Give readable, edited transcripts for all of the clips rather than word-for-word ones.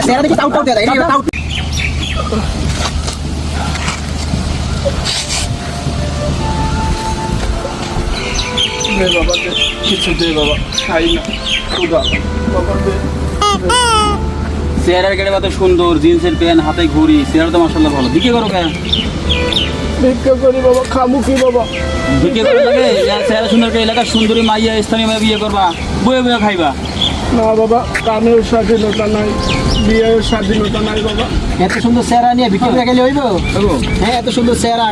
চেহারা দেখি tout tout দেয় টাউট বাবা কিছু দে বাবা, খাই না খোদা বাবা দে। চেহারার কেটে কত সুন্দর, জিন্সের প্যান্ট, হাতে ঘড়ি, চেহারা তো মাশাআল্লাহ ভালো। বিক্রি করো কেন? ভিক্ষা করি বাবা, খামু কি বাবা? বিক্রি করে লাগে চেহারা সুন্দর করে এলাকার সুন্দরী মাইয়া স্থানীয় মাইয়া বিয়ে করবা, বয়ে বয়ে খাইবা। না বাবা, কামেও স্বাধীনতা নাই, বিয়েও স্বাধীনতা নাই বাবা। এত সুন্দর চেহারা নিয়ে বিক্রি করে গেলে হইব? হ্যাঁ, এত সুন্দর চেহারা,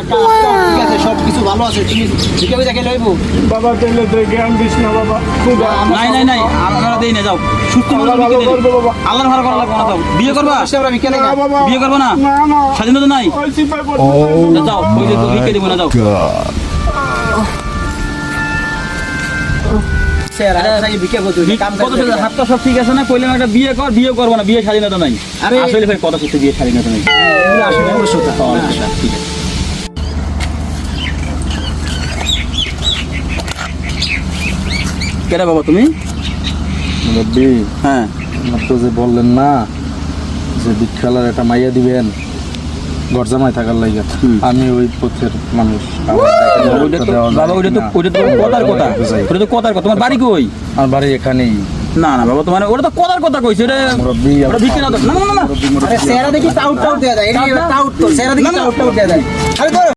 ঠিক আছে, সব কিছু ভালো আছে, তুমি বিক্রি করে গেলে হইব? বাবা তাহলে তুই জ্ঞান দিস না বাবা, খোদা নাই নাই নাই, আমরা দেই না, যাও সুস্থ আল্লাহ ভালো করবে বাবা। আল্লাহর ভালো করা লাগবে না। যাও বিয়ে করবা? আমরা বিক্রি না বাবা, বিয়ে করবো না? না না, স্বাধীনতা নাই? ওই সিপাই পড়তে পারবো না। যাও ওই যে বিক্রি দিব না, যাও। চেহারা তাকে বিক্রি করতে কাম কত সুন্দর, হাতটা সব ঠিক আছে না? কইলাম একটা বিয়ে কর, বিয়ে করবো না, বিয়ে স্বাধীনতা নাই। আরে আসলে ভাই কথা সত্যি, বিয়ে স্বাধীনতা নাই। আসলে অবশ্যই ঠিক আছে। কেডা বাবা তুমি? মুরব্বী, হ্যাঁ, মাত্র যে বললেন না যে বিখ্যালার একটা মাইয়া দিবেন ঘর জামাই থাকার লাগে, আমি ওই পথের মানুষ। ওইটা তো বাবা, ওইটা তো কথার কথা, ওইটা তো কথার কথা। তোমার বাড়ি কই? আমার বাড়ি এখানেই। না না বাবা, তোমার ওটা তো কথার কথা কইছে। ওটা মুরব্বী, ওটা বিক্রি না তো। না না না, আরে চেহারা দেখি টাউট টাউট দেয়া যায়, এটা টাউট তো চেহারা দেখি টাউট টাউট দেয়া যায়। আরে ধরো